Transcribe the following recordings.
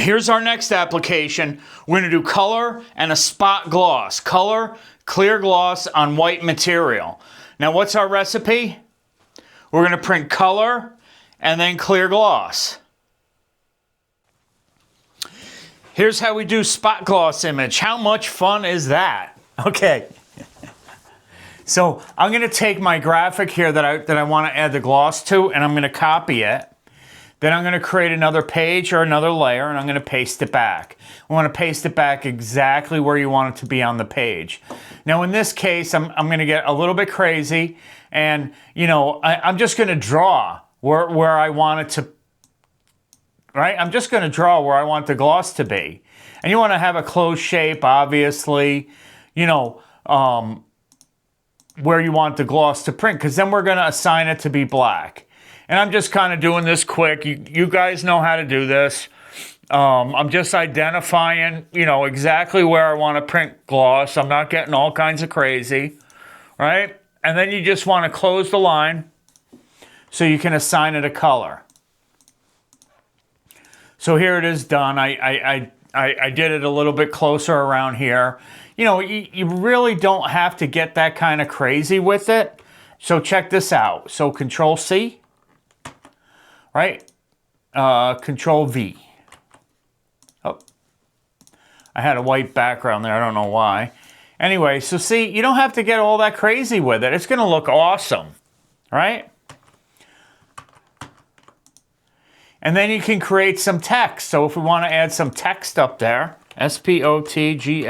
Here's our next application. We're going to do color and a spot gloss. Color, clear gloss on white material. Now what's our recipe? We're going to print color and then clear gloss. Here's how we do spot gloss image. How much fun is that? Okay. So I'm going to take my graphic here that I want to add the gloss to, and I'm going to copy it. Then I'm going to create another page or another layer, and I'm going to paste it back. I want to paste it back exactly where you want it to be on the page. Now in this case, I'm going to get a little bit crazy, and you know, I'm just going to draw where I want it to, right? I'm just going to draw where I want the gloss to be. And you want to have a closed shape, obviously, you know, where you want the gloss to print, because then we're going to assign it to be black. And I'm just kind of doing this quick. You guys know how to do this. I'm just identifying, you know, exactly where I want to print gloss. I'm not getting all kinds of crazy, right? And then you just want to close the line so you can assign it a color. So here it is done. I did it a little bit closer around here. You know, you really don't have to get that kind of crazy with it. So check this out. So Control C. Right? Control V. Oh, I had a white background there. I don't know why. Anyway, so see, you don't have to get all that crazy with it. It's going to look awesome, right? And then you can create some text. So if we want to add some text up there, SPOTGLOSS.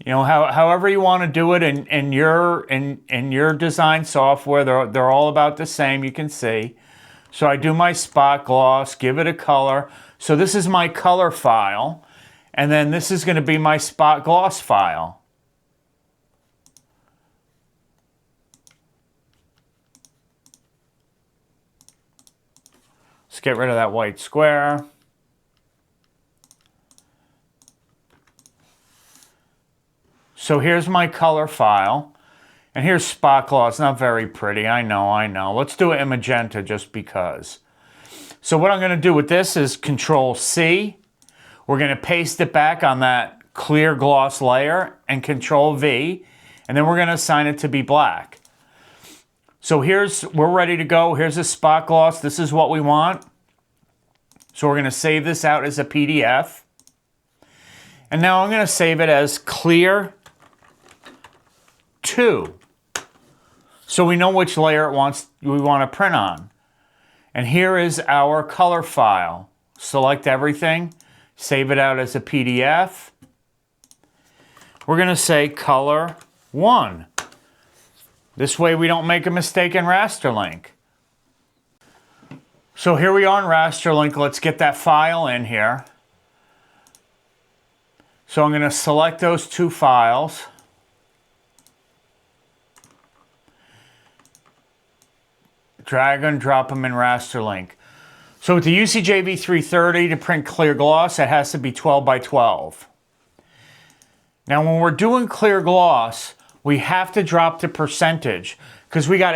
You know, however you want to do it in your design software, they're all about the same, you can see. So I do my spot gloss, give it a color. So this is my color file, and then this is going to be my spot gloss file. Let's get rid of that white square. So here's my color file, and here's spot gloss. Not very pretty, I know. Let's do it in magenta just because. So what I'm going to do with this is Control C. We're going to paste it back on that clear gloss layer, and Control V, and then we're going to assign it to be black. So we're ready to go. Here's a spot gloss. This is what we want. So we're going to save this out as a PDF. And now I'm going to save it as clear 2. So we know which layer we want to print on. And here is our color file. Select everything, save it out as a PDF. We're going to say color 1. This way we don't make a mistake in RasterLink. So here we are in RasterLink. Let's get that file in here. So I'm going to select those 2 files. Drag and drop them in RasterLink. So with the UCJV 330 to print clear gloss, it has to be 12 by 12. Now when we're doing clear gloss, we have to drop the percentage because we got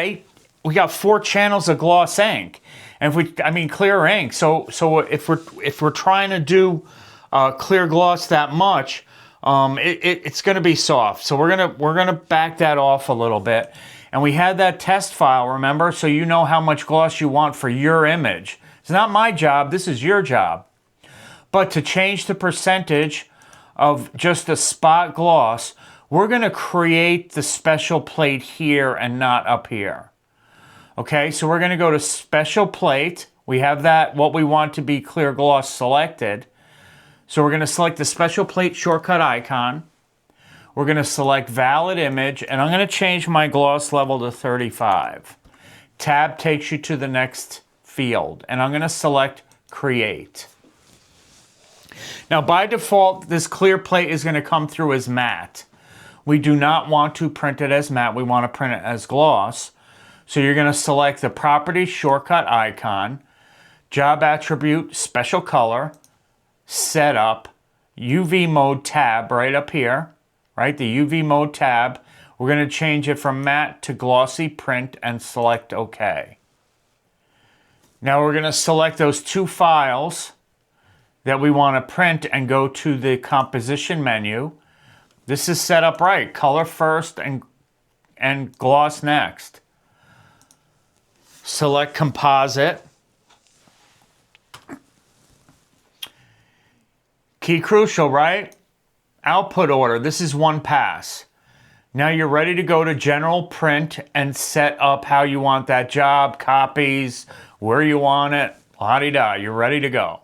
4 channels of gloss ink, and clear ink. So if we're trying to do clear gloss that much, it's going to be soft. So we're gonna back that off a little bit. And we had that test file, remember? So you know how much gloss you want for your image. It's not my job, this is your job. But to change the percentage of just a spot gloss, we're going to create the special plate here and not up here. Okay, so we're going to go to special plate. We have that, what we want to be clear gloss selected. So we're going to select the special plate shortcut icon. We're going to select valid image, and I'm going to change my gloss level to 35. Tab takes you to the next field, and I'm going to select create. Now by default, this clear plate is going to come through as matte. We do not want to print it as matte, we want to print it as gloss. So you're going to select the property shortcut icon, job attribute, special color, setup, UV mode tab right up here, right? The UV mode tab. We're going to change it from matte to glossy print and select OK. Now we're going to select those two files that we want to print and go to the composition menu. This is set up right. Color first and gloss next. Select composite. Key crucial, right? Output order. This is one pass. Now you're ready to go to general print and set up how you want that job, copies, where you want it. La-di-da, you're ready to go.